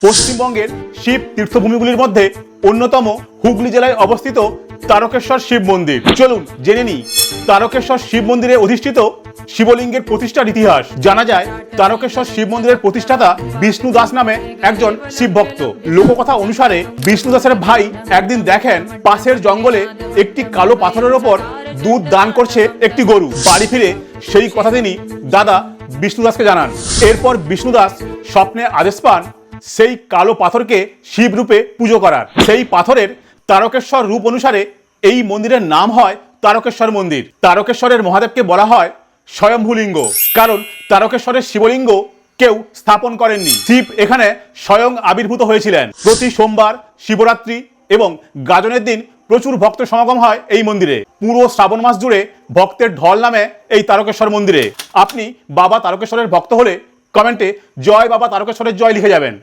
পশ্চিমবঙ্গের শিব তীর্থভূমিগুলির মধ্যে অন্যতম হুগলি জেলায় অবস্থিত তারকেশ্বর শিব মন্দির। চলুন জেনে নিই তারকেশ্বর শিব মন্দিরে অধিষ্ঠিত শিবলিঙ্গের প্রতিষ্ঠার ইতিহাস। জানা যায় তারকেশ্বর শিব মন্দিরের প্রতিষ্ঠাতা বিষ্ণু দাস নামে একজন শিব ভক্ত। লোককথা অনুসারে বিষ্ণু দাসের ভাই একদিন দেখেন পাশের জঙ্গলে একটি কালো পাথরের ওপর দুধ দান করছে একটি গরু। বাড়ি ফিরে সেই কথা তিনি দাদা বিষ্ণু দাসকে জানান। এরপর বিষ্ণু দাস স্বপ্নে আদেশ পান সেই কালো পাথরকে শিব রূপে পুজো করার। সেই পাথরের তারকেশ্বর রূপ অনুসারে এই মন্দিরের নাম হয় তারকেশ্বর মন্দির। তারকেশ্বরের মহাদেবকে বলা হয় স্বয়ম্ভূলিঙ্গ, কারণ তারকেশ্বরের শিবলিঙ্গ কেউ স্থাপন করেননি। শিব এখানে স্বয়ং আবির্ভূত হয়েছিলেন। প্রতি সোমবার, শিবরাত্রি এবং গাজনের দিন প্রচুর ভক্ত সমাগম হয় এই মন্দিরে। পুরো শ্রাবণ মাস জুড়ে ভক্তের ঢল নামে এই তারকেশ্বর মন্দিরে। আপনি বাবা তারকেশ্বরের ভক্ত হলে কমেন্টে জয় বাবা তারকেশ্বরের জয় লিখে যাবেন।